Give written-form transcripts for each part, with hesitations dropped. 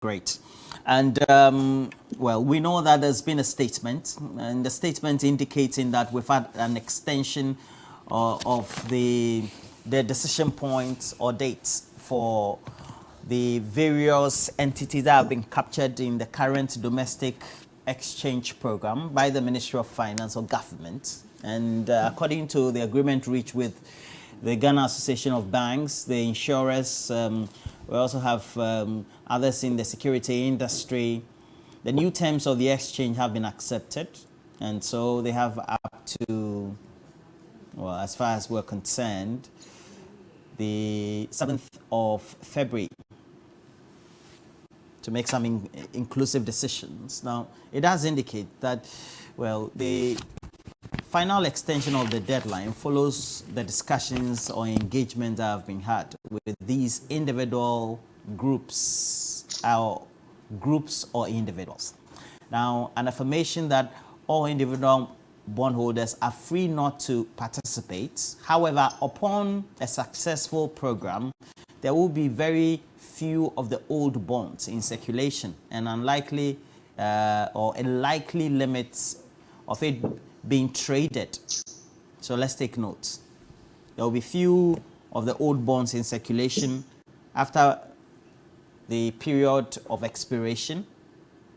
Great. And, well, we know that there's been a statement, and the statement indicating that we've had an extension of the decision points or dates for the various entities that have been captured in the current domestic exchange program by the Ministry of Finance or government. And according to the agreement reached with the Ghana Association of Banks, the insurers, we also have others in the security industry. The new terms of the exchange have been accepted, and so they have up to, well, as far as we're concerned, the 7th of February to make some inclusive decisions. Now, it does indicate that, well, the final extension of the deadline follows the discussions or engagement that have been had with these individual groups or individuals. Now, an affirmation that all individual bondholders are free not to participate. However, upon a successful program, there will be very few of the old bonds in circulation, and unlikely or a likely limit of it being traded. So let's take note. There will be few of the old bonds in circulation after the period of expiration,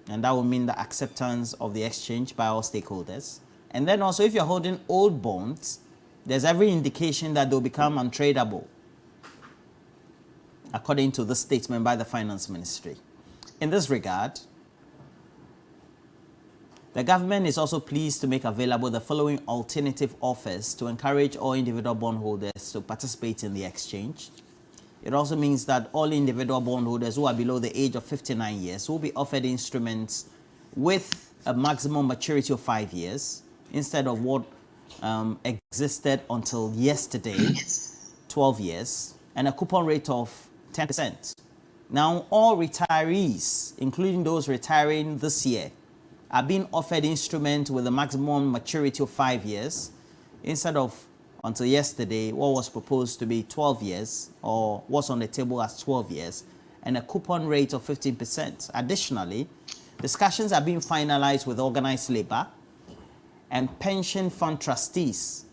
and that will mean the acceptance of the exchange by all stakeholders. And then also, if you're holding old bonds, there's every indication that they'll become untradeable, according to this statement by the Finance Ministry. In this regard, the government is also pleased to make available the following alternative offers to encourage all individual bondholders to participate in the exchange. It also means that all individual bondholders who are below the age of 59 years will be offered instruments with a maximum maturity of 5 years instead of what existed until yesterday, 12 years, and a coupon rate of 10%. Now, all retirees, including those retiring this year, are being offered instruments with a maximum maturity of 5 years instead of until yesterday what was proposed to be 12 years or what's on the table as 12 years, and a coupon rate of 15%. Additionally, discussions are being finalized with organized labor and pension fund trustees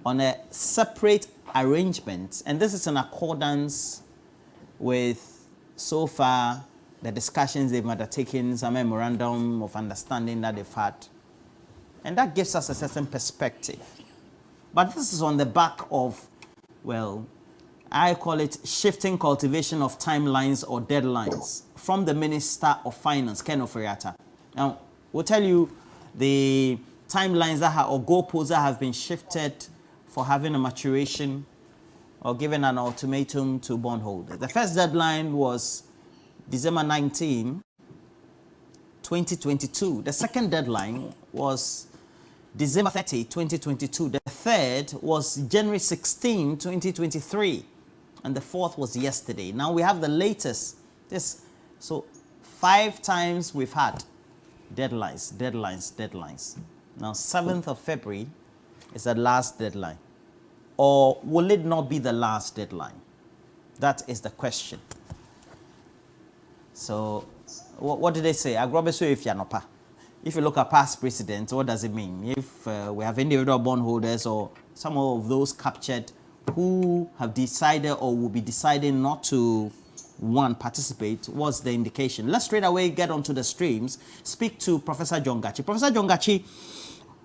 on a separate arrangement, and this is in accordance with, so far, the discussions they've undertaken, some memorandum of understanding that they've had. And that gives us a certain perspective. But this is on the back of, well, I call it shifting cultivation of timelines or deadlines from the Minister of Finance, Ken Oforiatta. Now, we'll tell you the timelines that have, or goalposts that have been shifted for having a maturation or given an ultimatum to bondholders. The first deadline was December 19, 2022. The second deadline was December 30, 2022. The third was January 16, 2023. And the fourth was yesterday. Now we have the latest. So 5 times we've had deadlines. Now 7th of February is the last deadline. Or will it not be the last deadline? That is the question. So what did they say? If you look at past precedents, what does it mean? If we have individual bondholders or some of those captured who have decided or will be deciding not to, one, participate, what's the indication? Let's straight away get onto the streams, speak to Professor John Gachi. Professor John Gachi,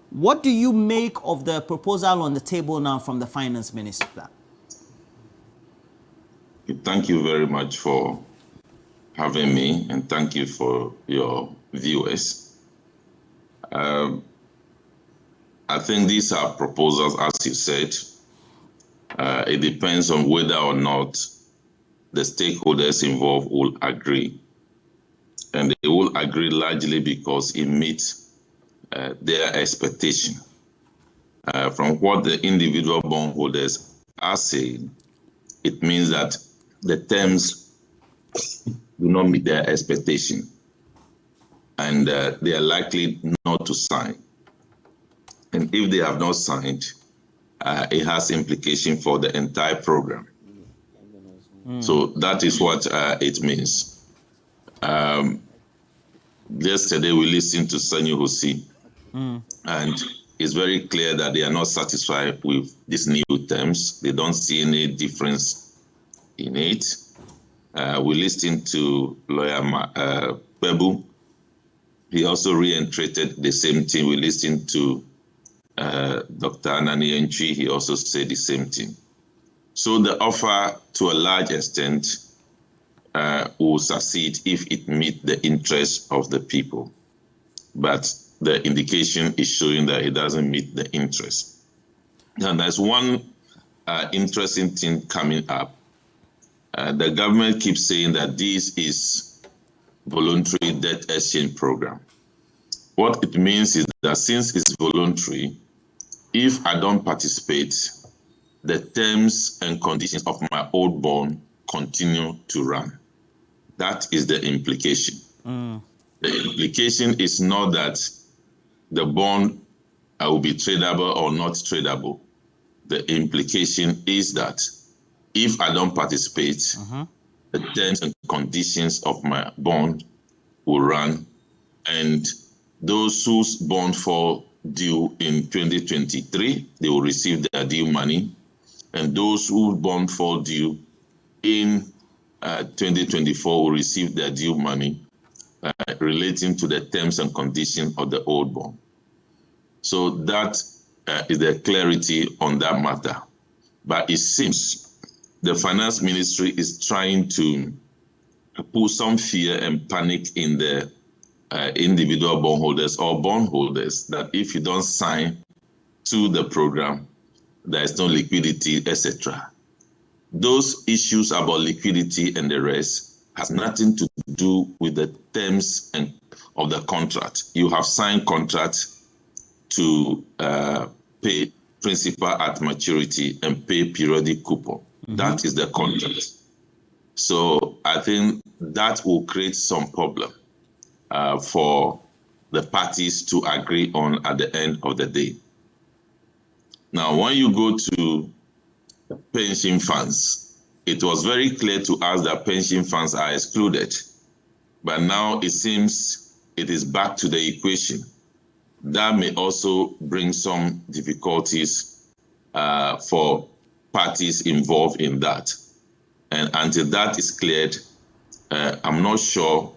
what do you make of the proposal on the table now from the Finance Minister? Thank you very much for having me, and thank you for your viewers. I think these are proposals, as you said. It depends on whether or not the stakeholders involved will agree. And they will agree largely because it meets their expectation. From what the individual bondholders are saying, it means that the terms do not meet their expectation, and they are likely not to sign. And if they have not signed, it has implication for the entire program. So that is what it means. Yesterday, we listened to Sanyu Hosi, and it's very clear that they are not satisfied with these new terms. They don't see any difference in it. We listened to lawyer Pebu. He also reiterated the same thing. We listened to Dr. Anani Entry. He also said the same thing. So the offer, to a large extent, will succeed if it meets the interests of the people. But the indication is showing that it doesn't meet the interest. And there's one interesting thing coming up. The government keeps saying that this is voluntary debt exchange program. What it means is that since it's voluntary, if I don't participate, the terms and conditions of my old bond continue to run. That is the implication. The implication is not that the bond will be tradable or not tradable. The implication is that if I don't participate, the terms and conditions of my bond will run, and those whose bond fall due in 2023, they will receive their due money, and those whose bond fall due in 2024 will receive their due money relating to the terms and conditions of the old bond. So that is the clarity on that matter. But it seems the finance ministry is trying to put some fear and panic in the individual bondholders or bondholders that if you don't sign to the program, there is no liquidity, etc. Those issues about liquidity and the rest has nothing to do with the terms and of the contract. You have signed contract to pay principal at maturity and pay periodic coupon. That is the contract. So I think that will create some problem for the parties to agree on at the end of the day. Now, when you go to pension funds, it was very clear to us that pension funds are excluded. But now it seems it is back to the equation. That may also bring some difficulties for parties involved in that. And until that is cleared, I'm not sure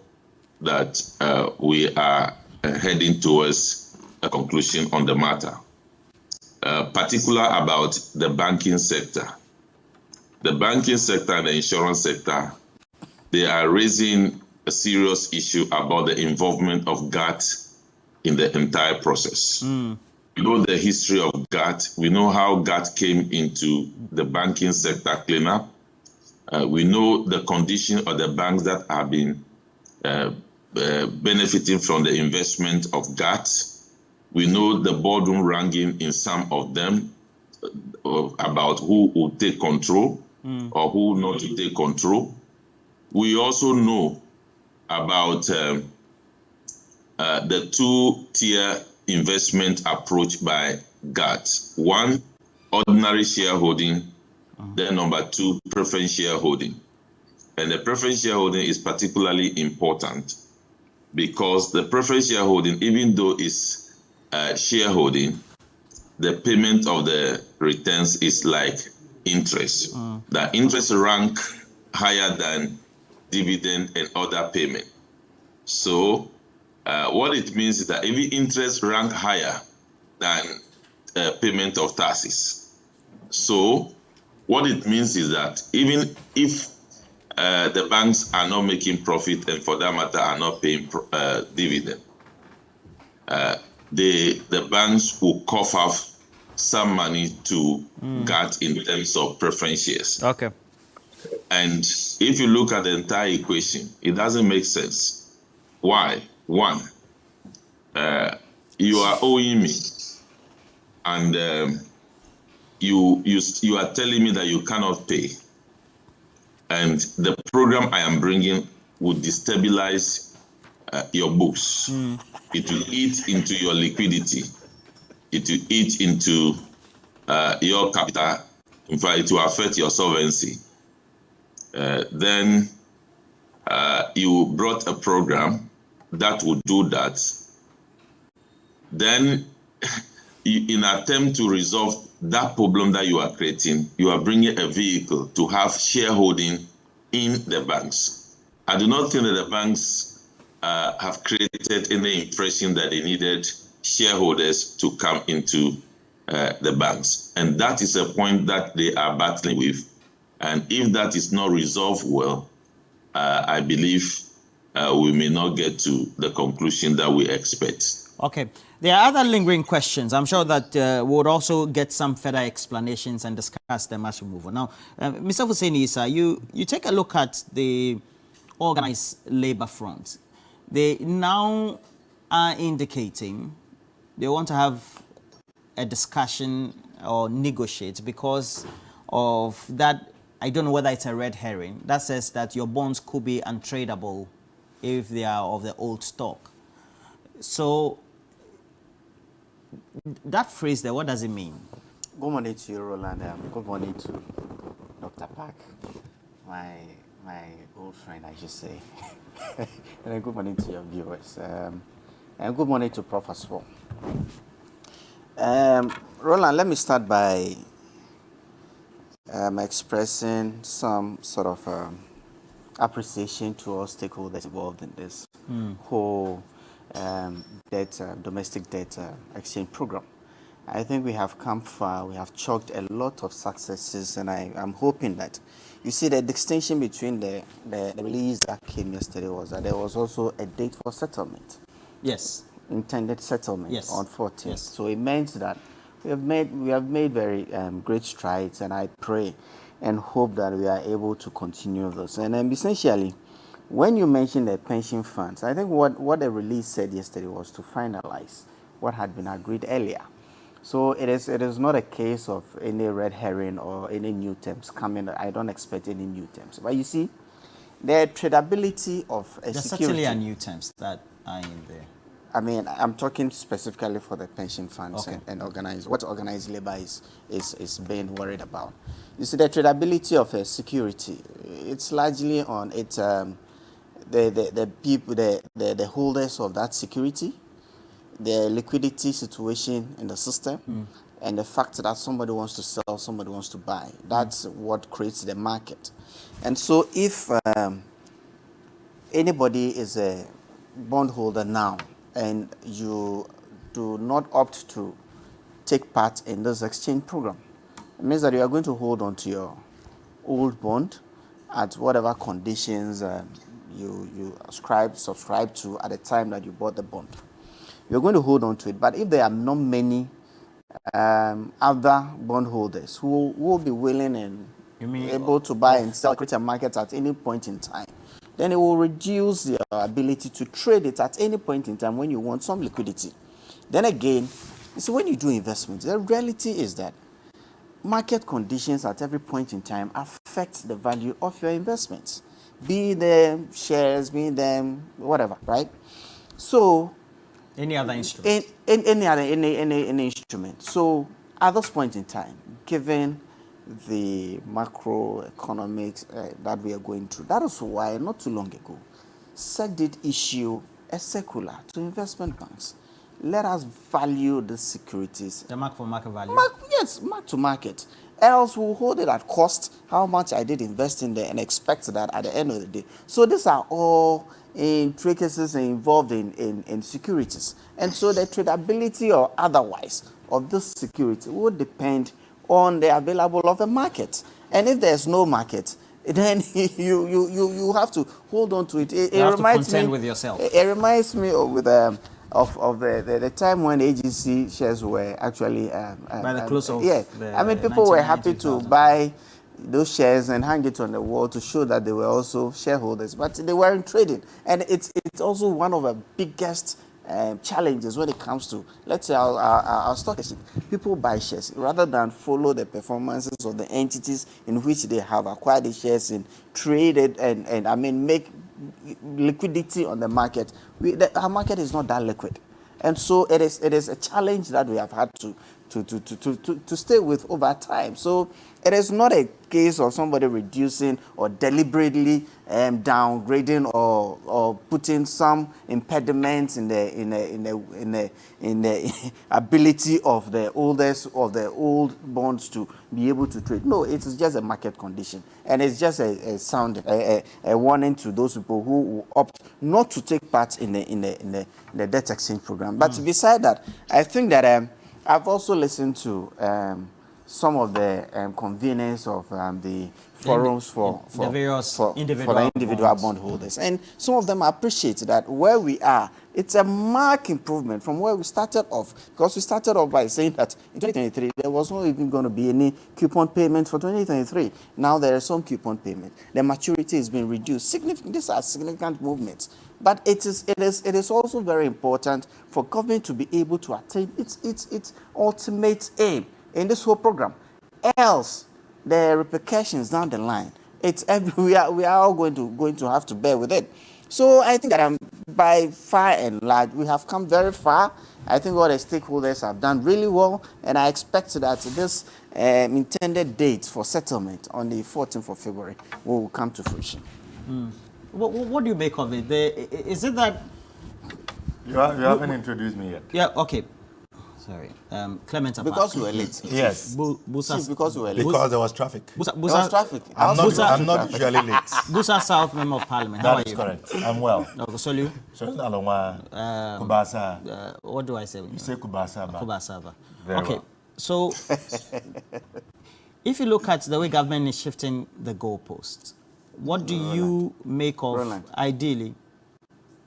that we are heading towards a conclusion on the matter. Particular about the banking sector. The banking sector and the insurance sector, they are raising a serious issue about the involvement of GAT in the entire process. We know the history of GAT. We know how GAT came into the banking sector cleanup. We know the condition of the banks that have been benefiting from the investment of GAT. We know the boardroom ranking in some of them about who will take control or who not to take control. We also know about the two-tier investment approach by GAT. One, ordinary shareholding, then number two, preference shareholding. And the preference shareholding is particularly important because the preference shareholding, even though it's shareholding, the payment of the returns is like interest. The interest rank higher than dividend and other payment. So what it means is that every interest rank higher than payment of taxes. So what it means is that even if the banks are not making profit and for that matter are not paying dividend, the banks will cough off some money to GAT in terms of preference shares. Okay. And if you look at the entire equation, it doesn't make sense. Why? One, you are owing me, and you are telling me that you cannot pay, and the program I am bringing would destabilize your books. It will eat into your liquidity. It will eat into your capital. In fact, it will affect your solvency. Then you brought a program that would do that, then in attempt to resolve that problem that you are creating, you are bringing a vehicle to have shareholding in the banks. I do not think that the banks have created any impression that they needed shareholders to come into the banks. And that is a point that they are battling with. And if that is not resolved well, I believe we may not get to the conclusion that we expect. Okay. There are other lingering questions. I'm sure that we would also get some further explanations and discuss them as we move on. Now, Mr. Husseini Issa, you take a look at the organized labor front. They now are indicating they want to have a discussion or negotiate because of that. I don't know whether it's a red herring that says that your bonds could be untradeable if they are of the old stock. So that phrase there, what does it mean? Good morning to you, Roland. Good morning to Dr. Park, my old friend, I should say. And good morning to your viewers. And good morning to Prof as well. Roland, let me start by expressing some sort of appreciation to all stakeholders involved in this whole domestic debt exchange program. I think we have come far. We have chalked a lot of successes, and I'm hoping that you see the distinction between the release that came yesterday was that there was also a date for settlement. Yes. Intended settlement, yes, on 14th. Yes. So it means that we have made very great strides, and I pray and hope that we are able to continue this. And essentially, when you mention the pension funds, I think what the release said yesterday was to finalize what had been agreed earlier. So it is not a case of any red herring or any new terms coming. I don't expect any new terms. But you see, the tradability of a There's security. certainly are new terms that are in there. I mean, I'm talking specifically for the pension funds, okay, and what organized labor is being worried about. You see, the tradability of a security, it's largely on its the people, the holders of that security, the liquidity situation in the system, and the fact that somebody wants to sell, somebody wants to buy. That's what creates the market. And so if anybody is a bondholder now and you do not opt to take part in this exchange program, it means that you are going to hold on to your old bond at whatever conditions you subscribe to at the time that you bought the bond. You're going to hold on to it. But if there are not many other bondholders who will be willing and able to buy and sell crypto markets at any point in time, then it will reduce your ability to trade it at any point in time when you want some liquidity. Then again, you see, when you do investments, the reality is that market conditions at every point in time affect the value of your investments, be them shares, be them whatever, right? So any other instrument, any instrument. So at this point in time, given the macroeconomics that we are going through, that is why not too long ago, SEC did issue a circular to investment banks. Let us value the securities. The mark for market value? Yes, mark to market. Else we'll hold it at cost, how much I did invest in there, and expect that at the end of the day. So these are all intricacies involved in securities. And so the tradability or otherwise of this security will depend on the available of the market. And if there's no market, then you have to hold on to it. You have to contend with yourself. It reminds me of the time when AGC shares were actually by the close of I mean, people were happy to buy those shares and hang it on the wall to show that they were also shareholders, but they weren't trading. And it's also one of the biggest challenges when it comes to, let's say, our stock exchange. People buy shares rather than follow the performances of the entities in which they have acquired the shares and traded and I mean make liquidity on the market. Our market is not that liquid. And so it is a challenge that we have had to to stay with over time. So it is not a case of somebody reducing or deliberately downgrading or putting some impediments in the ability of the old bonds to be able to trade. No, it is just a market condition, and it's just a warning to those people who will opt not to take part in the debt exchange program. But beside that, I think that I've also listened to some of the conveners of the forums for the individual bondholders. And some of them appreciate that where we are, it's a marked improvement from where we started off. Because we started off by saying that in 2023, there was not even going to be any coupon payment for 2023. Now there is some coupon payment. The maturity has been reduced. These are significant movements. But it is also very important for government to be able to attain its ultimate aim in this whole program. Else, the repercussions down the line, we are all going to have to bear with it. So I think that by far and large, we have come very far. I think all the stakeholders have done really well, and I expect that this intended date for settlement on the 14th of February will come to fruition. What do you make of it? Is it that... You haven't introduced me yet. Yeah, okay. Sorry. Clement Apart. Because we were late. Yes. Because we were late. Because there was traffic. There was traffic. I'm not usually late. Busa South Member of Parliament. How are you? That is correct. I'm well. Okay, Solu. Kubasa. What do I say? You say Kubasa. Kubasa. Very okay. well. So, if you look at the way government is shifting the goalposts, what do you make of, Roland. Ideally?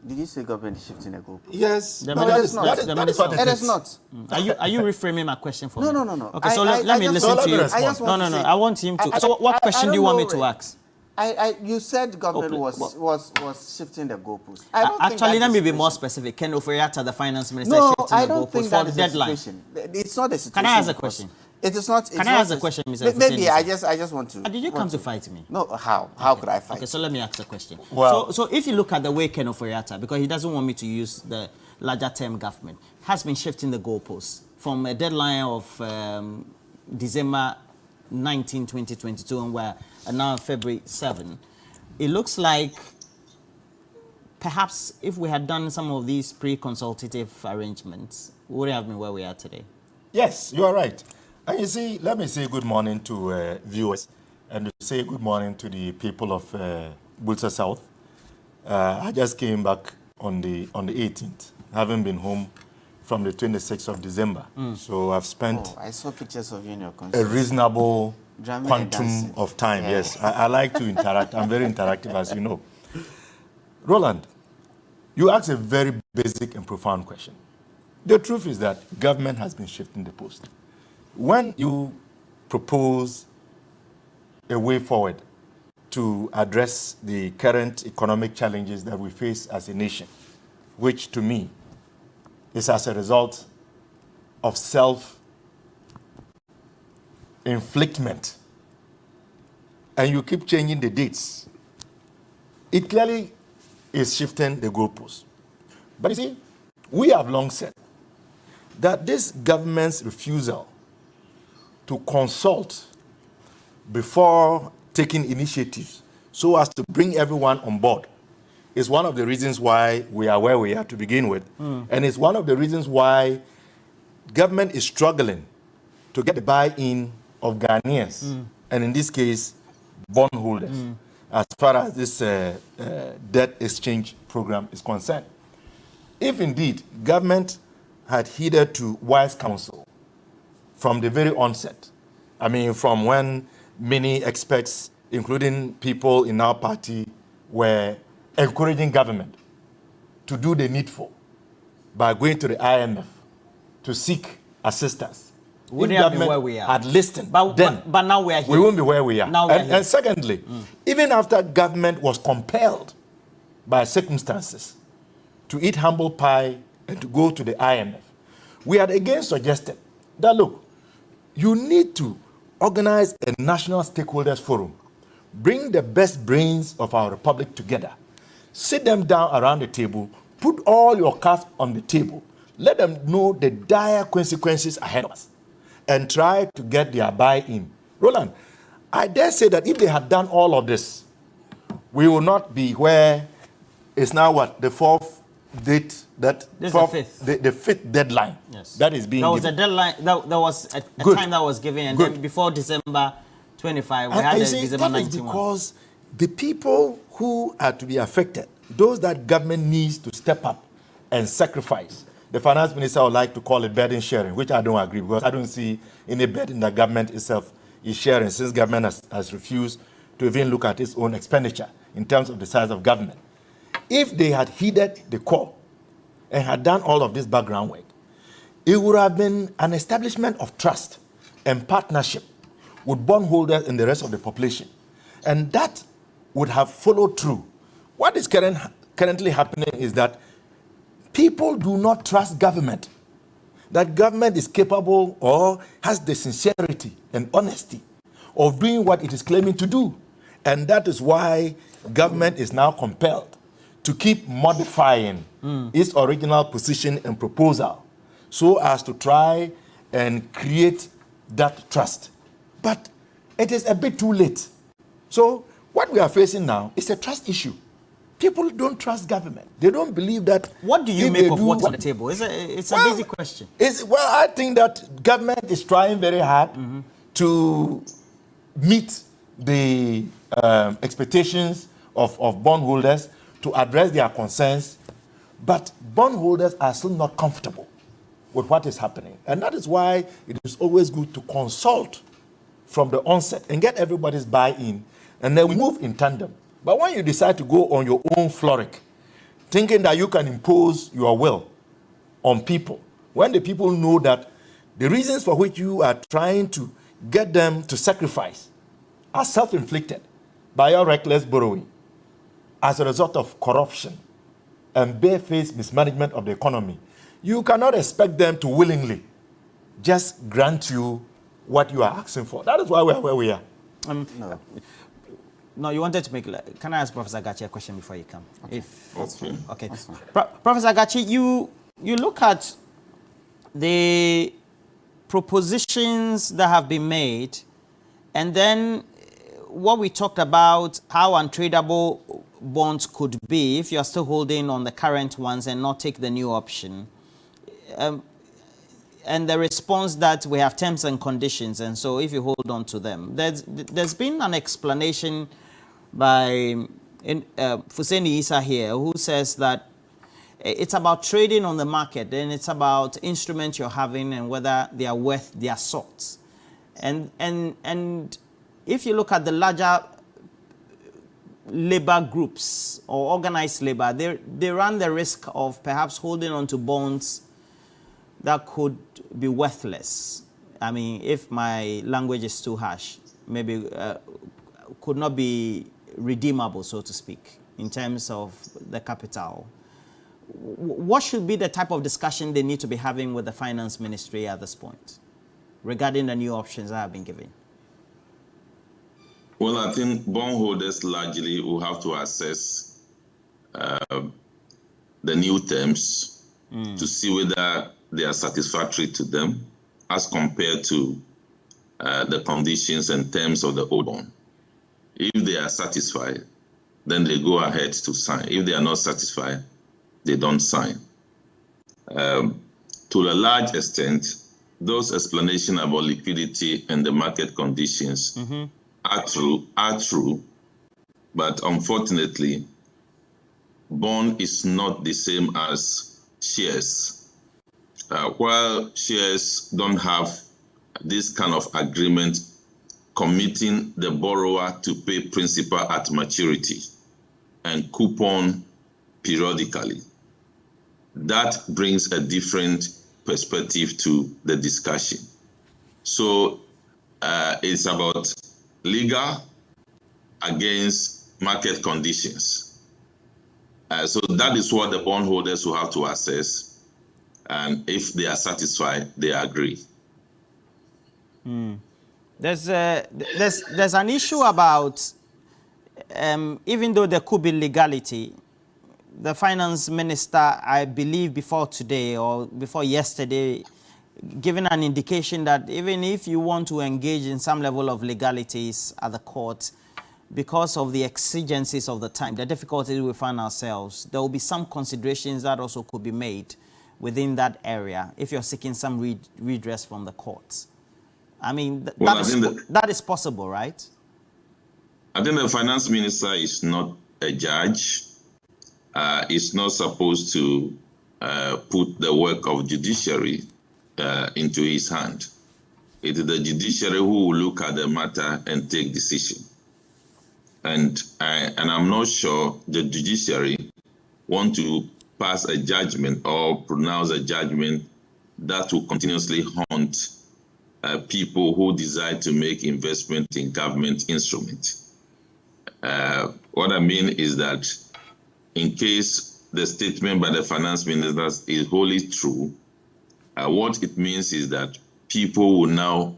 Did you say government is shifting the goalpost? Yes. That is not. It is not. Are you reframing my question for me? No. Okay, so let me listen to you. No. I want him to. So what question do you want me to ask? You said government was shifting the goalpost. Actually, let me be more specific. Ken Oforiatta, the finance minister, shifting the goalpost for the deadline. It's not the situation. Can I ask a question? It is not. Can I ask a question, Mr. Maybe I just want to. Did you come to fight me? No. How could I fight? Okay, so let me ask a question. Well, so if you look at the way Ken Oforiatta, because he doesn't want me to use the larger term government, has been shifting the goalposts from a deadline of December 19, 2022, and we're now February 7. It looks like perhaps if we had done some of these pre-consultative arrangements, we wouldn't have been where we are today. yes, you are right. And you see, let me say good morning to viewers and to say good morning to the people of Bulsa South. I just came back on the 18th, having been home from the 26th of December. So I've spent I saw pictures of you in your a concert. reasonable Drumming and quantum dancing. of time. Yeah. Yes, I like to interact. I'm very interactive, as you know. Roland, you asked a very basic and profound question. The truth is that government has been shifting the post. When you propose a way forward to address the current economic challenges that we face as a nation, which to me is as a result of self-inflictment, and you keep changing the dates, it clearly is shifting the goalposts. But you see, we have long said that this government's refusal to consult before taking initiatives so as to bring everyone on board is one of the reasons why we are where we are to begin with. And it's one of the reasons why government is struggling to get the buy-in of Ghanaians, and in this case, bondholders, as far as this debt exchange program is concerned. If indeed government had heeded to wise counsel from the very onset, I mean, from when many experts, including people in our party, were encouraging government to do the needful by going to the IMF to seek assistance. Wouldn't If have been government where we are. had listened, But now we are here. we won't be where we are. Now we are here. And secondly, even after government was compelled by circumstances to eat humble pie and to go to the IMF, we had again suggested that, look, you need to organize a national stakeholders forum, bring the best brains of our republic together, sit them down around the table, put all your cards on the table, let them know the dire consequences ahead of us. and try to get their buy-in. Roland, I dare say that if they had done all of this, we will not be where it's now what? The fourth date that This fourth, is the fifth. the fifth deadline. Yes. That is being That was given. a deadline. That was a Good. time that was given, and Good. then before December 25, we And had I the say December that is 91. because the people who are to be affected, those that government needs to step up and sacrifice. The finance minister would like to call it burden sharing, which I don't agree, because I don't see any burden that government itself is sharing, since government has refused to even look at its own expenditure in terms of the size of government. If they had heeded the call and had done all of this background work, it would have been an establishment of trust and partnership with bondholders and the rest of the population. And that would have followed through. What is currently happening is that people do not trust government, that government is capable or has the sincerity and honesty of doing what it is claiming to do. And that is why government is now compelled to keep modifying its original position and proposal so as to try and create that trust. But it is a bit too late. So what we are facing now is a trust issue. People don't trust government. They don't believe that. What do you if make they of do what's on what- the table? It's a Well, basic question. I think that government is trying very hard to meet the expectations of bondholders, to address their concerns, but bondholders are still not comfortable with what is happening. And that is why it is always good to consult from the onset and get everybody's buy-in, and then we move in tandem. But when you decide to go on your own frolic, thinking that you can impose your will on people, when the people know that the reasons for which you are trying to get them to sacrifice are self-inflicted by your reckless borrowing as a result of corruption and barefaced mismanagement of the economy, you cannot expect them to willingly just grant you what you are asking for. That is why we are where we are. No, you wanted to make. Can I ask Professor Gachi a question before you come? Okay. Okay. Professor Gachi, you look at the propositions that have been made, and then what we talked about, how untradeable bonds could be if you are still holding on the current ones and not take the new option. And the response that we have terms and conditions, and so if you hold on to them, there's been an explanation by Fuseni Issa here, who says that it's about trading on the market, and it's about instruments you're having and whether they are worth their salt. And if you look at the larger labor groups or organized labor, they run the risk of perhaps holding on to bonds that could be worthless. I mean, if my language is too harsh, maybe could not be redeemable, so to speak, in terms of the capital. What should be the type of discussion they need to be having with the finance ministry at this point regarding the new options that have been given? Well, I think bondholders largely will have to assess the new terms to see whether they are satisfactory to them as compared to the conditions and terms of the old bond. If they are satisfied, then they go ahead to sign. If they are not satisfied, they don't sign. To a large extent, those explanations about liquidity and the market conditions are true, but unfortunately, bond is not the same as shares. While shares don't have this kind of agreement committing the borrower to pay principal at maturity and coupon periodically, that brings a different perspective to the discussion. So it's about legal against market conditions. So that is what the bondholders will have to assess, and if they are satisfied, they agree. There's an issue about, even though there could be legality, the finance minister, I believe before today or before yesterday, giving an indication that even if you want to engage in some level of legalities at the court, because of the exigencies of the time, the difficulties we find ourselves, there will be some considerations that also could be made within that area if you're seeking some redress from the courts. I mean, that is possible, right? I think the finance minister is not a judge. Is not supposed to put the work of judiciary into his hand. It is the judiciary who will look at the matter and take decision. And I'm not sure the judiciary want to pass a judgment or pronounce a judgment that will continuously haunt people who decide to make investment in government instruments. What I mean is that in case the statement by the finance minister is wholly true, what it means is that people will now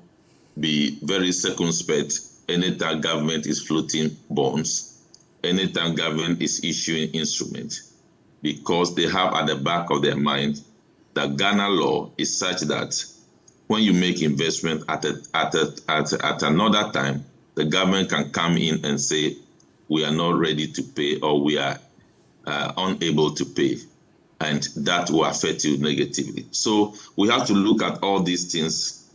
be very circumspect anytime government is floating bonds, anytime government is issuing instruments, because they have at the back of their mind that Ghana law is such that when you make investment at another time, the government can come in and say, we are not ready to pay, or we are unable to pay, and that will affect you negatively. So we have to look at all these things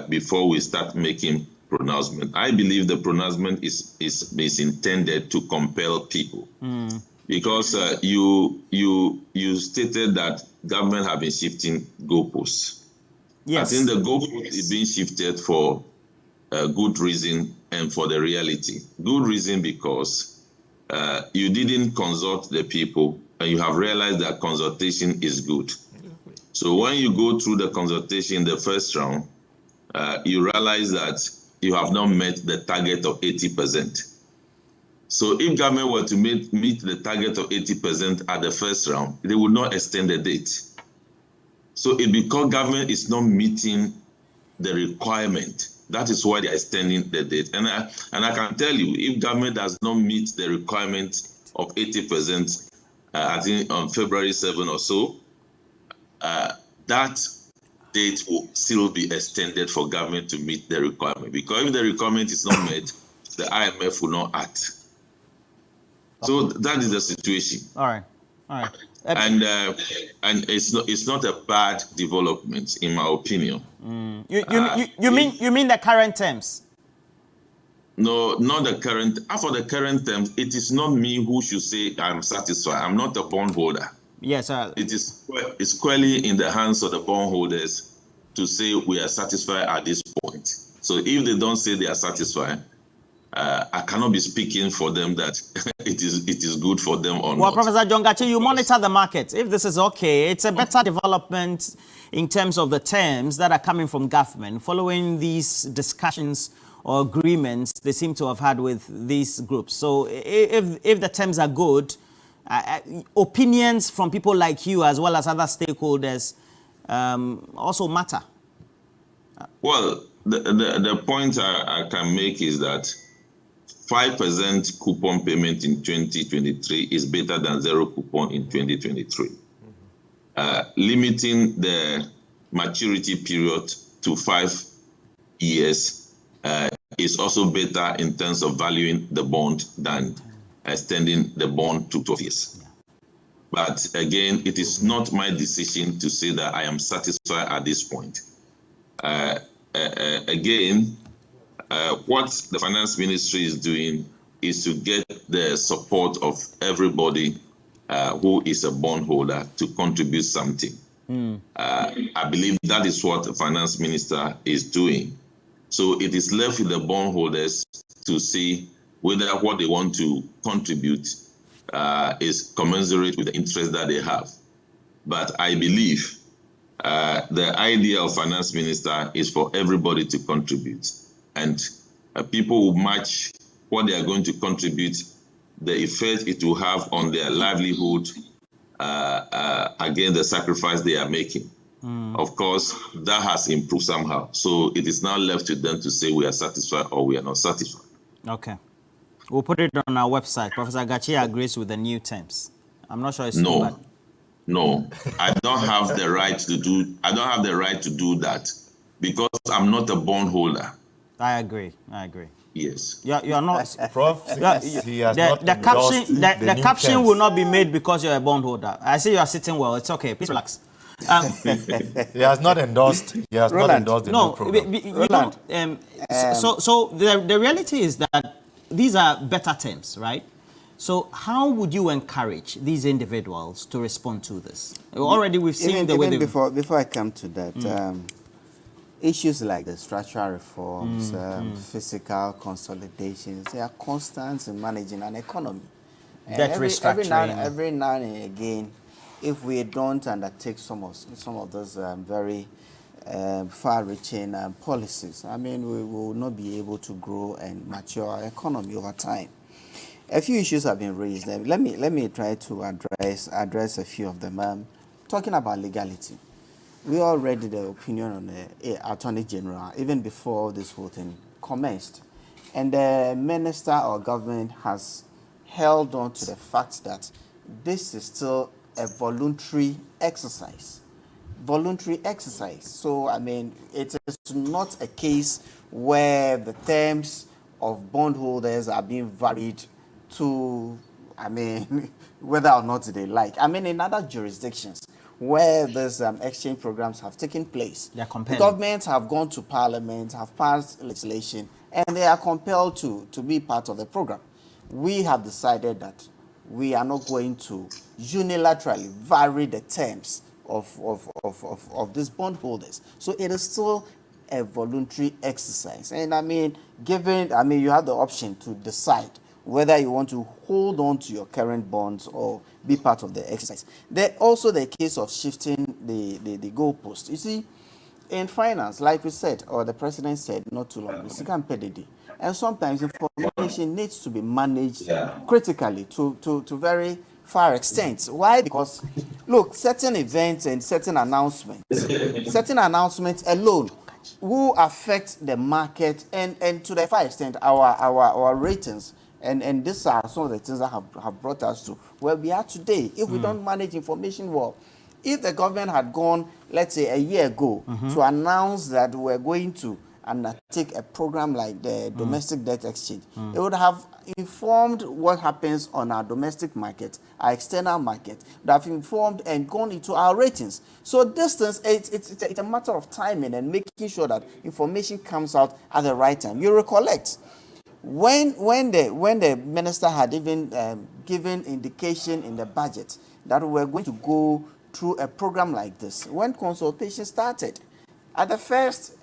before we start making pronouncement. I believe the pronouncement is intended to compel people, because you stated that government have been shifting goalposts. Yes. I think the goalpost is being shifted for a good reason and for the reality. Good reason because you didn't consult the people, and you have realized that consultation is good. So when you go through the consultation in the first round, you realize that you have not met the target of 80%. So if government were to meet the target of 80% at the first round, they would not extend the date. So it because government is not meeting the requirement, that is why they are extending the date. And I can tell you, if government does not meet the requirement of 80%, I think on February 7 or so, that date will still be extended for government to meet the requirement. Because if the requirement is not met, the IMF will not act. So that is the situation. All right. And it's not a bad development, in my opinion. You mean the current terms? No, not the current. For the current terms, it is not me who should say I'm satisfied. I'm not a bondholder. Yes, sir. It's squarely in the hands of the bondholders to say we are satisfied at this point. So if they don't say they are satisfied, I cannot be speaking for them that it is good for them or not. Well, Professor John Gachi, you monitor the market. If this is okay, it's a better development in terms of the terms that are coming from government following these discussions or agreements they seem to have had with these groups. So if the terms are good, opinions from people like you as well as other stakeholders also matter. Well, the point I can make is that 5% coupon payment in 2023 is better than 0 coupon in 2023. Limiting the maturity period to 5 years is also better in terms of valuing the bond than extending the bond to 12 years. But again, it is not my decision to say that I am satisfied at this point. Again, what the finance ministry is doing is to get the support of everybody who is a bondholder to contribute something. I believe that is what the finance minister is doing. So it is left with the bondholders to see whether what they want to contribute is commensurate with the interest that they have. But I believe the idea of finance minister is for everybody to contribute, and people will match what they are going to contribute, the effect it will have on their livelihood against the sacrifice they are making. Of course, that has improved somehow. So it is now left to them to say we are satisfied or we are not satisfied. Okay. We'll put it on our website. Professor Gachi agrees with the new terms. I'm not sure it's No. too bad. No, I don't have the right to do. I don't have the right to do that because I'm not a bondholder. I agree. Yes. You're not. Prof, he has not The endorsed caption, the new caption terms. will not be made because you're a bondholder. I see you are sitting well. It's okay. Please relax. He has not endorsed. He has not Roland, endorsed the No, new program. you know, so the reality is that these are better terms, right? So how would you encourage these individuals to respond to this? Already we've seen the way they... before I come to that, issues like the structural reforms, physical consolidations, they are constant in managing an economy. And Debt every restructuring. now and again, if we don't undertake some of those very far-reaching policies, I mean, we will not be able to grow and mature our economy over time. A few issues have been raised. Let me try to address a few of them. Talking about legality, we all read the opinion on the Attorney General even before this whole thing commenced, and the minister or government has held on to the fact that this is still a voluntary exercise. So, I mean, it is not a case where the terms of bondholders are being varied to, I mean, whether or not they like. I mean, in other jurisdictions where these exchange programs have taken place, They're the compelling. governments have gone to parliament, have passed legislation, and they are compelled to be part of the program. We have decided that we are not going to unilaterally vary the terms of these bondholders. So it is still a voluntary exercise. And I mean, you have the option to decide whether you want to hold on to your current bonds or be part of the exercise. There also the case of shifting the goalpost. You see, in finance, like we said, or the president said not too long ago, CPD. And sometimes information needs to be managed critically to very far extent. Why? Because, look, certain events and certain announcements alone will affect the market and to the far extent our ratings. And these are some of the things that have brought us to where we are today. If we don't manage information well, if the government had gone, let's say, a year ago to announce that we're going to undertake a program like the domestic debt exchange, it would have informed what happens on our domestic market, our external market, would have informed and gone into our ratings. So distance, it's a matter of timing and making sure that information comes out at the right time. You recollect, when the minister had even given indication in the budget that we were going to go through a program like this, when consultation started, at the first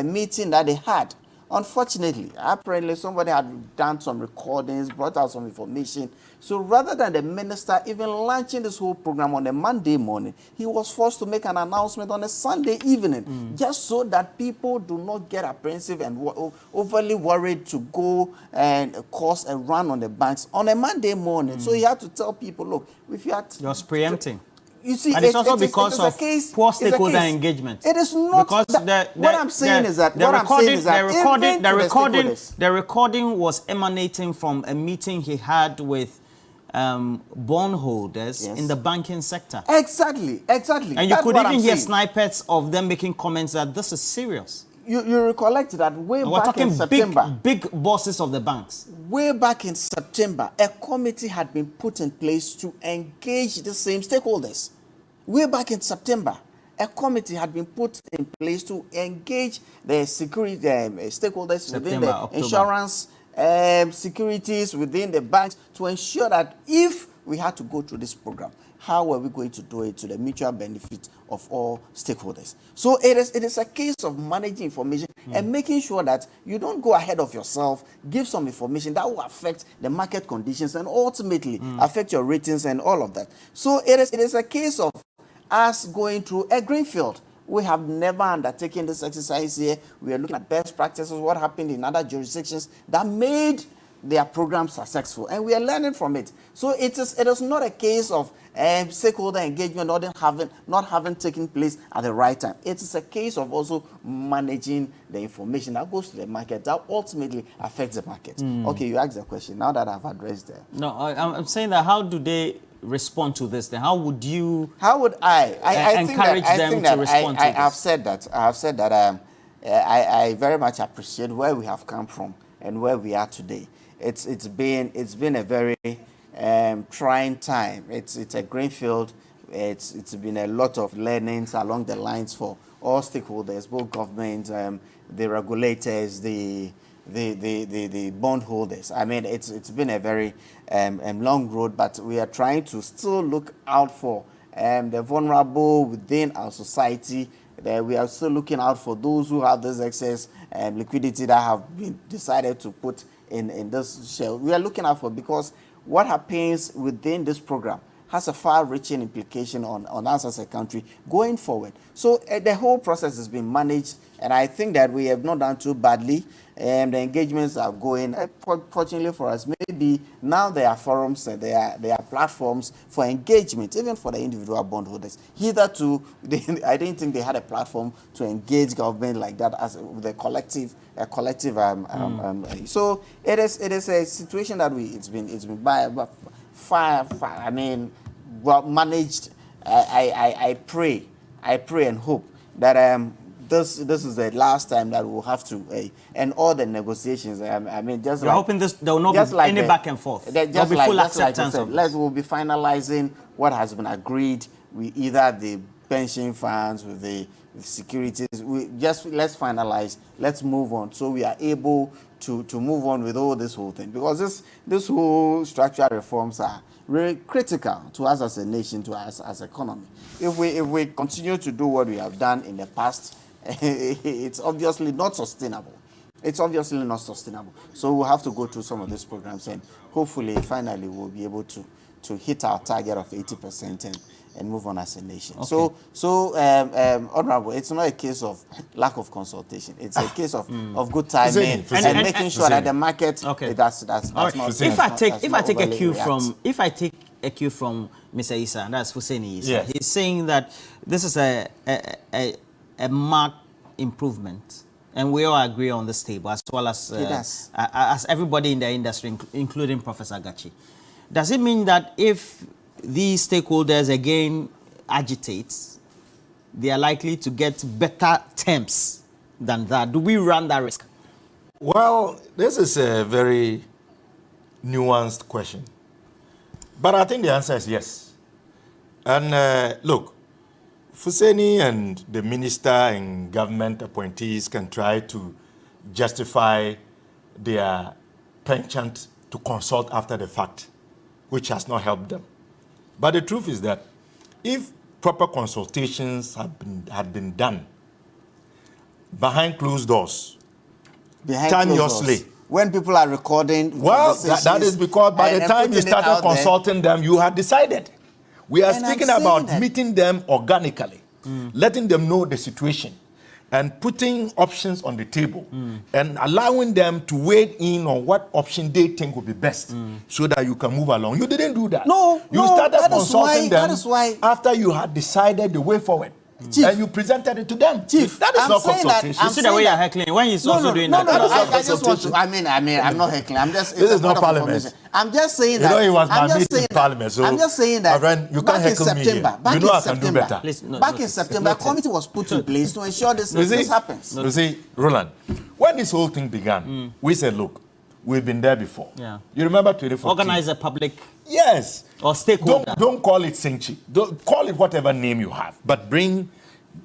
meeting that they had, unfortunately, apparently somebody had done some recordings, brought out some information. So rather than the minister even launching this whole program on a Monday morning, he was forced to make an announcement on a Sunday evening, just so that people do not get apprehensive and overly worried to go and cause a run on the banks on a Monday morning. So he had to tell people, look, if you had... He was preempting. You see, and it's also because of poor stakeholder engagement. It is not because what I'm saying is that the recording was emanating from a meeting he had with bondholders in the banking sector. Exactly. And you could even hear snippets of them making comments that this is serious. You recollect that way back in September. Big bosses of the banks. Way back in September, a committee had been put in place to engage the same stakeholders. Way back in September, a committee had been put in place to engage the security stakeholders within the insurance securities, within the banks, to ensure that if we had to go through this program, how are we going to do it to the mutual benefit of all stakeholders? So it is a case of managing information and making sure that you don't go ahead of yourself, give some information that will affect the market conditions and ultimately affect your ratings and all of that. So it is a case of us going through a greenfield. We have never undertaken this exercise here. We are looking at best practices, what happened in other jurisdictions that made their programs successful, and we are learning from it. So it is not a case of stakeholder engagement not having taken place at the right time. It is a case of also managing the information that goes to the market that ultimately affects the market. Okay, you asked the question. Now that I've addressed that. No, I'm saying that how do they respond to this? Then how would you? How would I encourage them to respond to this? I have said that. I have said that. I very much appreciate where we have come from and where we are today. It's been a very trying time. It's a green field. It's been a lot of learnings along the lines for all stakeholders, both governments, the regulators, the bondholders. I mean, it's been a very long road, but we are trying to still look out for the vulnerable within our society. We are still looking out for those who have this excess liquidity that have been decided to put in this shell. We are looking out for, because what happens within this program has a far-reaching implication on us as a country going forward. So the whole process has been managed, and I think that we have not done too badly. The engagements are going. Fortunately for us, maybe now there are forums and there are platforms for engagement, even for the individual bondholders. Hitherto, I didn't think they had a platform to engage government like that as with a collective. So it is a situation that it's been by far. I mean, well managed. I pray and hope that this is the last time that we'll have to end all the negotiations. I mean, just you're hoping there will not be any back and forth. There will be full acceptance of this. We'll be finalizing what has been agreed with either the pension funds, with the securities. Let's finalize. Let's move on, so we are able to move on with all this whole thing, because this whole structural reforms are really critical to us as a nation, to us as an economy. If we continue to do what we have done in the past, it's obviously not sustainable. It's obviously not sustainable. So we'll have to go through some of these programs, and hopefully, finally, we'll be able to hit our target of 80% and move on as a nation. Okay. So Honorable, it's not a case of lack of consultation. It's a case of good timing and making sure that the market. Okay. That's right. not. If I take a cue from Mr. Issa, that's Hussein Issa. Yes. He's saying that this is a marked improvement, and we all agree on this table, as well as everybody in the industry, including Professor Gachi. Does it mean that if these stakeholders again agitate, they are likely to get better terms than that? Do we run that risk? Well, this is a very nuanced question, but I think the answer is yes. And look, Fuseni and the minister and government appointees can try to justify their penchant to consult after the fact, which has not helped them. But the truth is that if proper consultations had been done behind closed doors, timeously, when people are recording, well, that is because by the time you started consulting them, you had decided. We are speaking about meeting them organically, letting them know the situation, and putting options on the table, and allowing them to weigh in on what option they think will be best, so that you can move along. You didn't do that. You started consulting them after you had decided the way forward. Chief, and you presented it to them. Chief, that is not consultation. You see the way you're heckling when he's also doing that. I just want to. I mean, I'm not heckling. I'm just. This is not parliament. I'm just saying that. You know, it was my meeting in parliament. So I'm just saying that. Friend, you can't heckle me. You know I can do better. Back in September, a committee was put in place to ensure this happens. You see, Roland, when this whole thing began, we said, look, we've been there before. Yeah. You remember 2014? Organize a public. Yes. Or stakeholder. Don't call it Senchi. Don't call it whatever name you have, but bring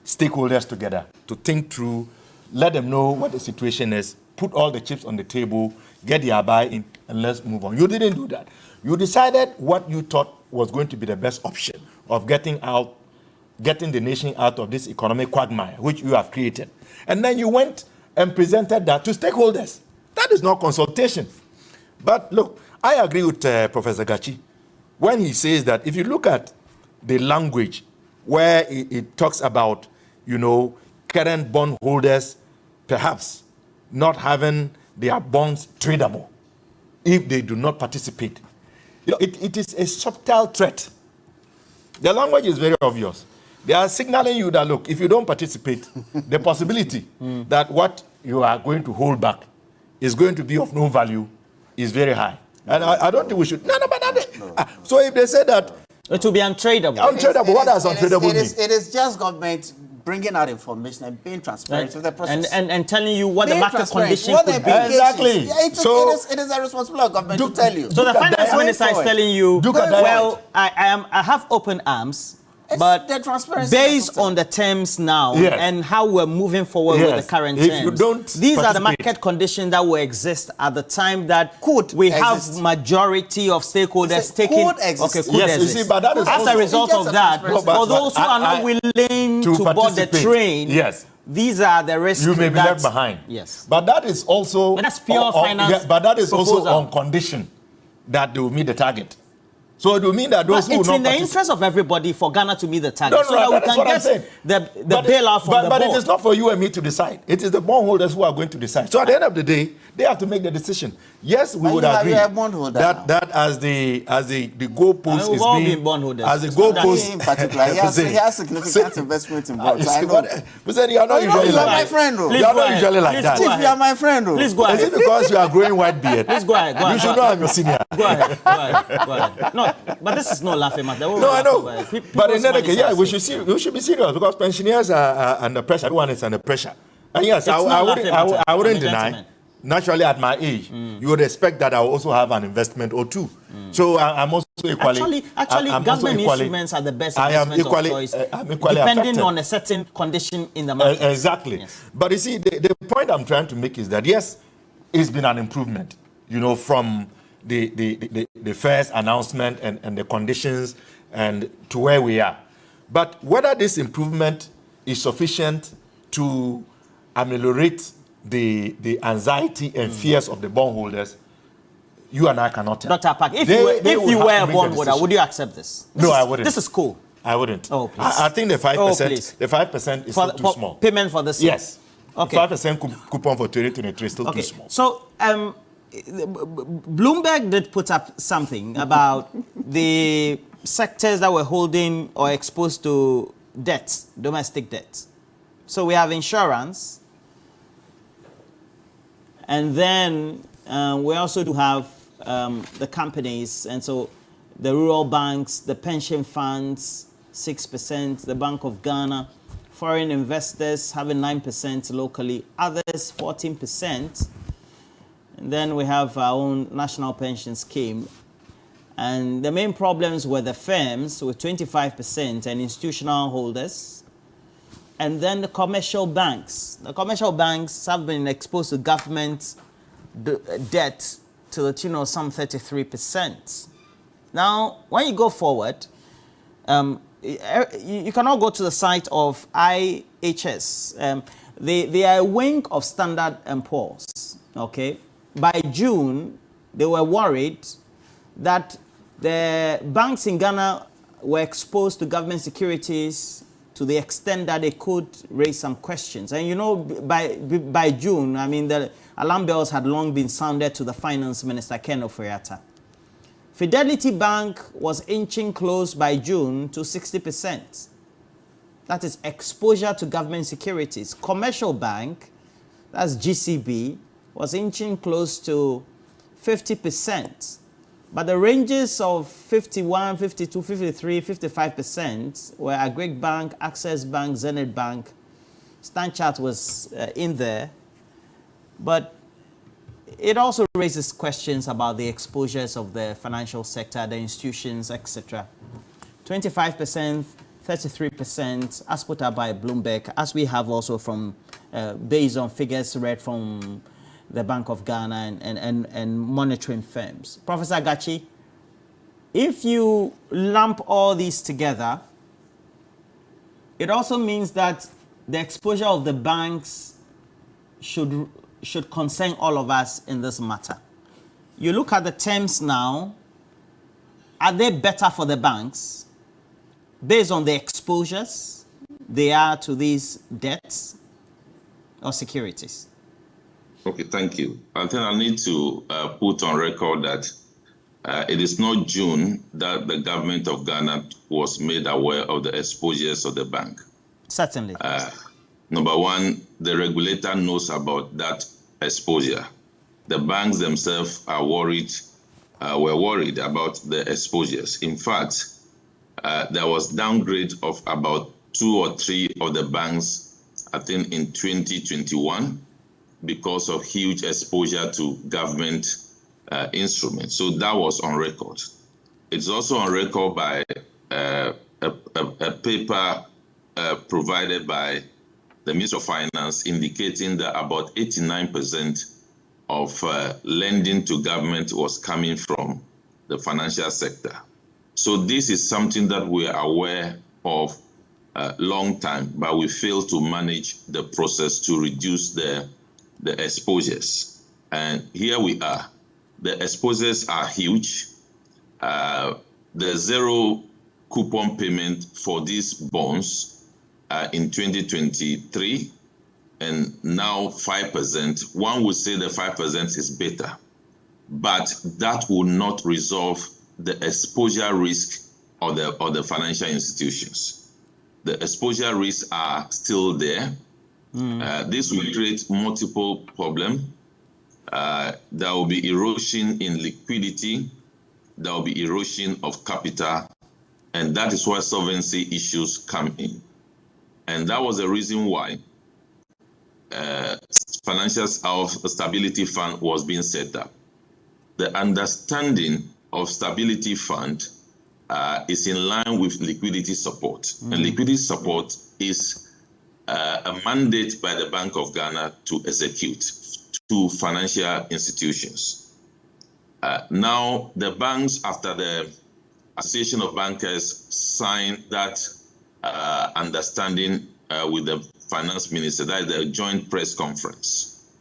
stakeholders together to think through, let them know what the situation is, put all the chips on the table, get their buy-in, and let's move on. You didn't do that. You decided what you thought was going to be the best option of getting the nation out of this economic quagmire, which you have created. And then you went and presented that to stakeholders. That is not consultation. But look, I agree with Professor Gachi when he says that if you look at the language where it talks about, current bondholders perhaps not having their bonds tradable if they do not participate. It is a subtle threat. The language is very obvious. They are signaling you that, look, if you don't participate, the possibility that what you are going to hold back is going to be of no value is very high. And I don't think we should. So if they say that It will be untradeable. Untradeable. What does untradeable mean? It is just government bringing out information and being transparent with the process. And telling you what the Being market transparent, condition what could the be. Exactly. implications. Yeah, it is a responsibility of government to tell you. So the finance minister is telling you, well, I have open arms, but the transparency based on the terms now and how we're moving forward with the current If terms, you don't these are the participate. market conditions that will exist at the time that we have majority of stakeholders taking. Could exist. Okay, could Yes, you exist. see, but that is as also- a result of that, No, but- for those who are not willing to board the participate. train, Yes. these are the risks You may be left behind. Yes. But that is also... But that's pure finance but that is also proposal. on condition that they will meet the target. So it will mean that those But who it's will in not the participate... interest of everybody for Ghana to meet the target, No, so that we that's can what I'm get saying. the bailout from the But board. it is not for you and me to decide. It is the bondholders who are going to decide. So at the end of the day, they have to make the decision. Yes, we would agree you are a bondholder now. that as the goalpost we've is all being been bondholders. as the It's not that goalpost He in particular, he has significant investment in bonds. I know. We said you are not You know, usually you are like my that. friend, though. Please You are go not ahead. usually like Please that. go Chief, ahead. you are my friend, though. Please go Is ahead. it because you are growing white beard? Please go ahead. Go ahead. You should know I'm your senior. Go ahead. Go ahead. Go ahead. No, but this is not laughing matter. No, I know. But in any case, yeah, we should be serious because pensioners are under pressure. Everyone is under pressure. And yes, It's not laughing matter, I wouldn't ladies and deny. gentlemen. Naturally, at my age, you would expect that I will also have an investment or two. So I'm also equally. Actually, I'm also government equally- instruments are the best I am investment equally. of choice, I'm equally depending affected. on a certain condition in the market. Exactly. Yes. But you see, the point I'm trying to make is that yes, it's been an improvement. You know, from the first announcement and the conditions and to where we are. But whether this improvement is sufficient to ameliorate the anxiety and fears of the bondholders, you and I cannot tell. Dr. Park, if They you would were have a to make the bondholder, decision. would you accept this? No, I wouldn't. This is cool. I wouldn't. Oh, please. I think the 5%. Oh, please. The 5% is For, still too for small. payment for this year. Yes. Okay. 5% coupon for 2023 is still Okay. too small. So, Bloomberg did put up something about the sectors that were holding or exposed to debts, domestic debts. So we have insurance, and then we also do have the companies, and so the rural banks, the pension funds, 6%, the Bank of Ghana, foreign investors having 9% locally, others 14%. And then we have our own national pension scheme. And the main problems were the firms with 25% and institutional holders. And then the commercial banks. The commercial banks have been exposed to government debt to the tune of some 33%. Now, when you go forward, you cannot go to the site of IHS. They are a wing of Standard & Poor's, okay? By June, they were worried that the banks in Ghana were exposed to government securities to the extent that they could raise some questions. And you know, by June, I mean, the alarm bells had long been sounded to the finance minister, Ken Oforiatta. Fidelity Bank was inching close by June to 60%. That is exposure to government securities. Commercial Bank, that's GCB, was inching close to 50%. But the ranges of 51, 52, 53, 55% were Agric Bank, Access Bank, Zenith Bank. Stanchart was in there. But it also raises questions about the exposures of the financial sector, the institutions, etc. 25%, 33%, as put up by Bloomberg, as we have also from, based on figures read from the Bank of Ghana and monitoring firms. Professor Agachi, if you lump all these together, it also means that the exposure of the banks should concern all of us in this matter. You look at the terms now, are they better for the banks based on the exposures they are to these debts or securities? Okay, thank you. I think I need to put on record that it is not June that the government of Ghana was made aware of the exposures of the bank. Certainly. Number one, the regulator knows about that exposure. The banks themselves were worried about the exposures. In fact, there was downgrade of about 2 or 3 of the banks, I think in 2021, because of huge exposure to government instruments. So that was on record. It's also on record by a paper provided by the Ministry of Finance indicating that about 89% of lending to government was coming from the financial sector. So this is something that we are aware of a long time, but we fail to manage the process to reduce the exposures. And here we are. The exposures are huge. The zero coupon payment for these bonds in 2023 and now 5%. One would say the 5% is better, but that will not resolve the exposure risk of the financial institutions. The exposure risks are still there. This will create multiple problems. There will be erosion in liquidity. There will be erosion of capital. And that is where solvency issues come in. And that was the reason why Financial Stability Fund was being set up. The understanding of Stability Fund is in line with liquidity support. And liquidity support is a mandate by the Bank of Ghana to execute to financial institutions. Now, the banks, after the Association of Bankers signed that understanding with the finance minister, that is the joint press conference.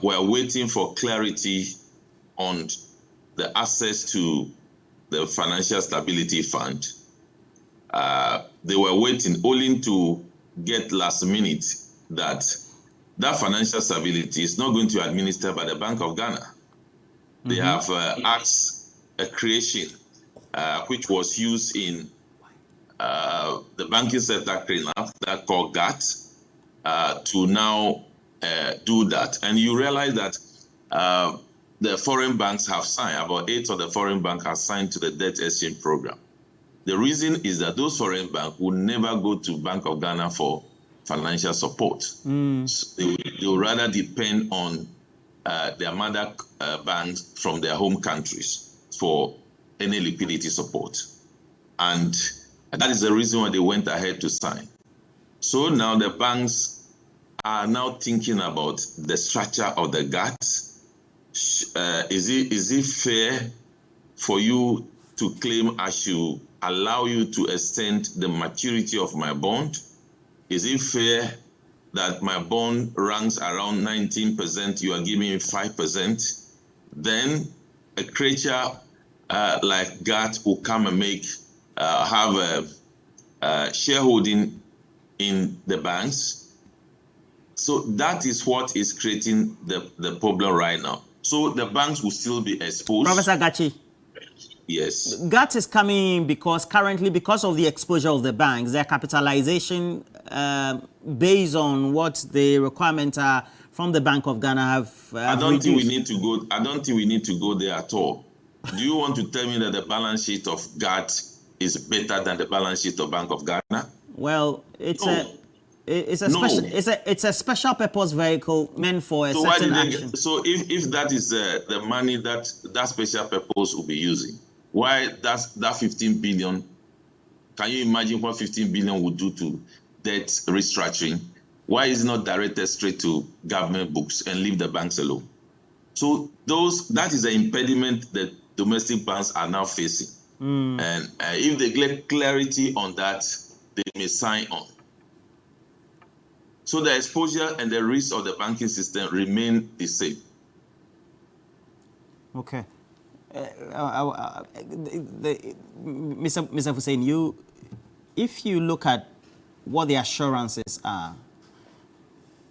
We're waiting for clarity on the access to the Financial Stability Fund. They were waiting only to get last minute that financial stability is not going to be administered by the Bank of Ghana. They have asked a creation which was used in the banking sector cleanup that called GATT to now do that. And you realize that the foreign banks have signed, about 8 of the foreign banks have signed to the debt exchange program. The reason is that those foreign banks will never go to Bank of Ghana for financial support. So they will rather depend on their mother banks from their home countries for any liquidity support. And that is the reason why they went ahead to sign. So now the banks are now thinking about the structure of the GATT. Is it fair for you to claim I should allow you to extend the maturity of my bond? Is it fair that my bond ranks around 19%, you are giving me 5%? Then a creature like GATT will come and have a shareholding in the banks. So that is what is creating the problem right now. So the banks will still be exposed. Professor Gachi. Yes. GATT is coming in because currently, because of the exposure of the banks, their capitalization based on what the requirements are from the Bank of Ghana have I don't reduced. think we need to go. I don't think we need to go there at all. Do you want to tell me that the balance sheet of GATT is better than the balance sheet of Bank of Ghana? Well, it's a special purpose vehicle meant for a certain action. So if that is the money that special purpose will be using, why that 15 billion? Can you imagine what 15 billion would do to debt restructuring? Why is it not directed straight to government books and leave the banks alone? So that is the impediment that domestic banks are now facing. And if they get clarity on that, they may sign on. So the exposure and the risk of the banking system remain the same. Okay. Mr. Hussein, if you look at what the assurances are,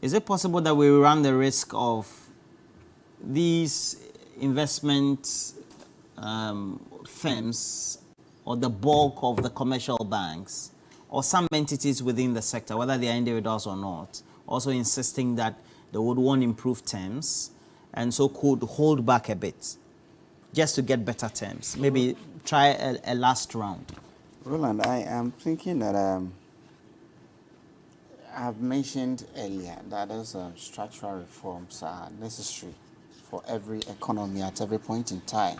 is it possible that we run the risk of these investment firms or the bulk of the commercial banks or some entities within the sector, whether they are individuals or not, also insisting that they would want improved terms and so could hold back a bit just to get better terms? Maybe try a last round. Roland, I am thinking that I've mentioned earlier that those structural reforms are necessary for every economy at every point in time.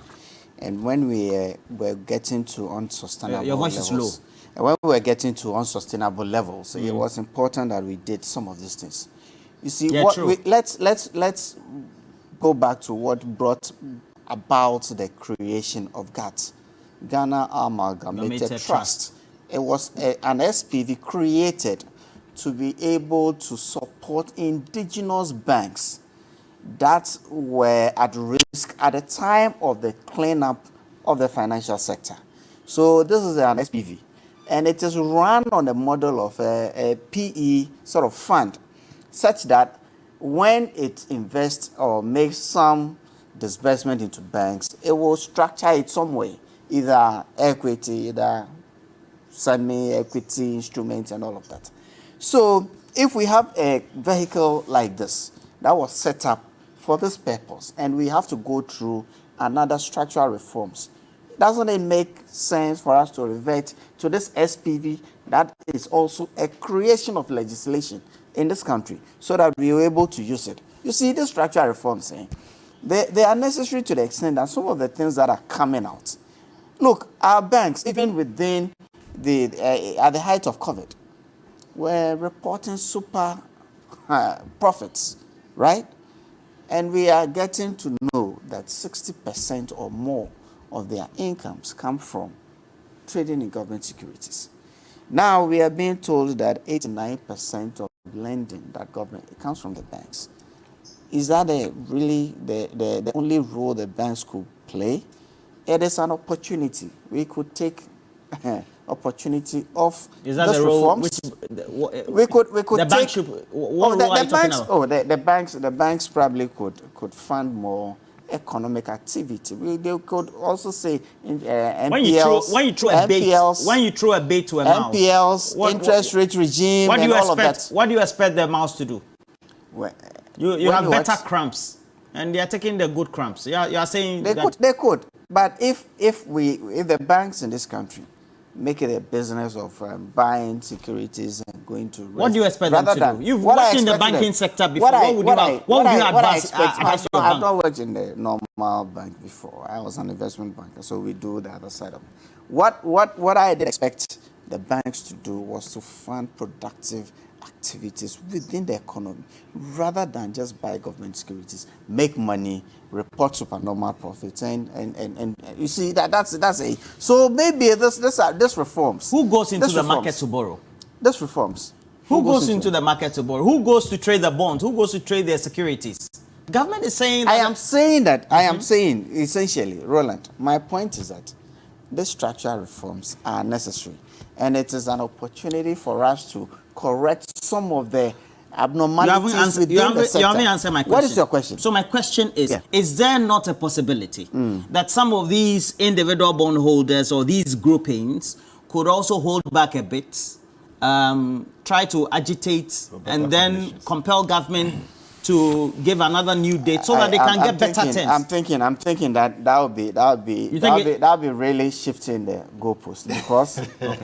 And when we were getting to unsustainable Your voice levels, is low. and when we were getting to unsustainable levels, it was important that we did some of these things. You see, Yeah, what true. let's go back to what brought about the creation of GATT, Ghana Amalgamated Amalgamated Trust. Trust. It was an SPV created to be able to support indigenous banks that were at risk at the time of the cleanup of the financial sector. So this is an SPV, and it is run on the model of a PE sort of fund, such that when it invests or makes some disbursement into banks, it will structure it some way, either equity, either semi-equity instruments and all of that. So if we have a vehicle like this that was set up for this purpose and we have to go through another structural reforms, doesn't it make sense for us to revert to this SPV that is also a creation of legislation in this country so that we are able to use it? You see, these structural reforms, they are necessary to the extent that some of the things that are coming out. Look, our banks, even within at the height of COVID, were reporting super profits, right? And we are getting to know that 60% or more of their incomes come from trading in government securities. Now we are being told that 89% of lending that government comes from the banks. Is that really the only role the banks could play? It is an opportunity. We could take opportunity of Is that this the role? reforms. Which We could the take, bank should? What role are you talking about? the banks probably could fund more economic activity. They could also say NPLs, When you throw a bait to a mouse, NPLs, interest rate regime, what do and you all of expect? that. What do you expect the mouse to do? Well, You when have better what? crumbs, and they are taking the good crumbs. You are saying They that could. But if the banks in this country make it a business of buying securities and going to risk, what do you expect them to do? You've what I worked in the expect banking them- sector before. What would you advise your I've bank? not worked in the normal bank before. I was an investment banker, so we do the other side of it. What I did expect the banks to do was to fund productive activities within the economy rather than just buy government securities, make money, report supernormal profits, and you see that's a so maybe this reforms. Who goes into This the reforms. market to borrow? This reforms. Who goes into the market to borrow? Who goes to trade the bonds? Who goes to trade their securities? Government is saying that. I am saying essentially, Roland, my point is that these structural reforms are necessary, and it is an opportunity for us to correct some of the abnormalities within the sector. You haven't answered my question. What is your question? So my question is, Yeah. Is there not a possibility that some of these individual bondholders or these groupings could also hold back a bit, try to agitate, and then conditions. compel government to give another new date so that they can get better terms? I'm thinking that would be really shifting the goalpost because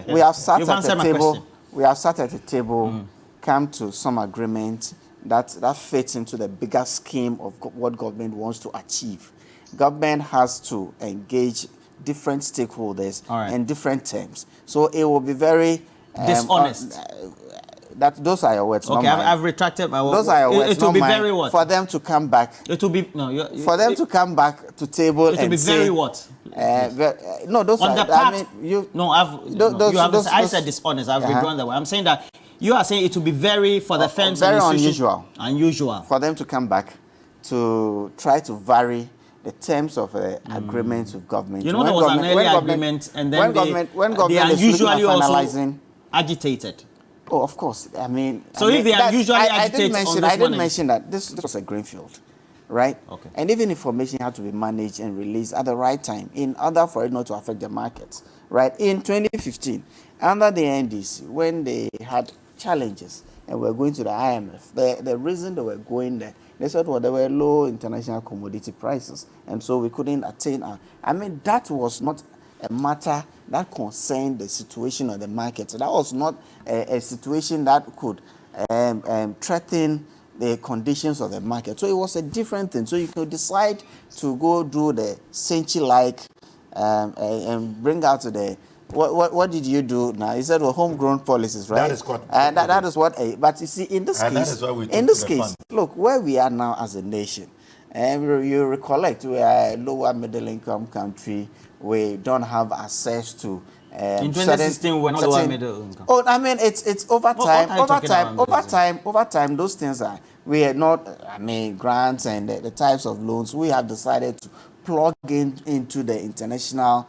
we have sat You've at answered the my table. question. We have sat at the table, come to some agreement that fits into the bigger scheme of what government wants to achieve. Government has to engage different stakeholders in different terms, so it will be very Dishonest. Those are your words. Okay, not mine. I've retracted my Those are your words. It will not be mine. very what? For them to come back. It will be For them to come back to table It will and be say, very what? No, those On are. the part, I mean, you. no, I said dishonest. I've Uh-huh. redrawn the word. I'm saying that you are saying it will be very for the firms very and institutions- unusual. Unusual. For them to come back to try to vary the terms of agreements with government. You know, there was an earlier agreement, and then when they government are is looking at usually also finalizing. agitated. Oh, of course. I mean, So if they are usually agitated on this I did one, mention that this was a greenfield, right? Okay. And even information had to be managed and released at the right time in order for it not to affect the markets, right? In 2015, under the NDC, when they had challenges and were going to the IMF, the reason they were going there, they said, well, there were low international commodity prices, and so we couldn't attain. I mean, that was not a matter that concerned the situation of the market. That was not a situation that could threaten the conditions of the market. So it was a different thing. So you could decide to go do the Senchi-like and bring out the what did you do now? You said homegrown policies, right? That is what. That is what. But you see, in this And case, that is why we took in this the case, fund. look where we are now as a nation. And you recollect, we are a lower middle income country. We don't have access to. In 2016, we're not lower middle income. Oh, I mean, it's over time. Over Over time, those things are. We are not. I mean, grants and the types of loans we have decided to plug into the international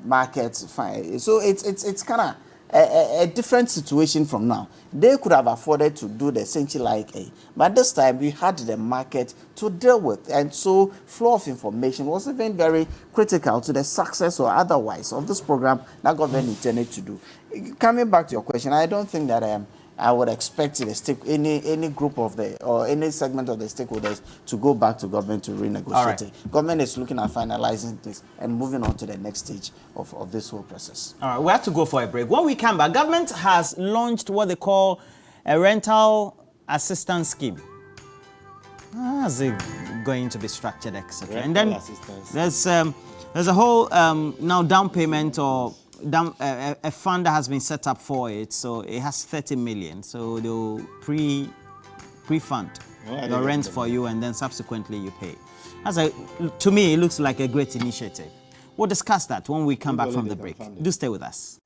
markets. Fine. So it's kind of a different situation from now. They could have afforded to do the essentially like but this time we had the market to deal with, and so flow of information was even very critical to the success or otherwise of this program that government intended to do. Coming back to your question, I don't think that I would expect any group of or any segment of the stakeholders to go back to government to renegotiate it. Government is looking at finalizing this and moving on to the next stage of this whole process. All right, we have to go for a break. When we come back, government has launched what they call a rental assistance scheme. How's it going to be structured, etc.? And then there's a whole now down payment or a fund that has been set up for it, so it has 30 million. So they'll pre-fund your rent for you, and then subsequently you pay. To me, it looks like a great initiative. We'll discuss that when we come back from the break. Do stay with us.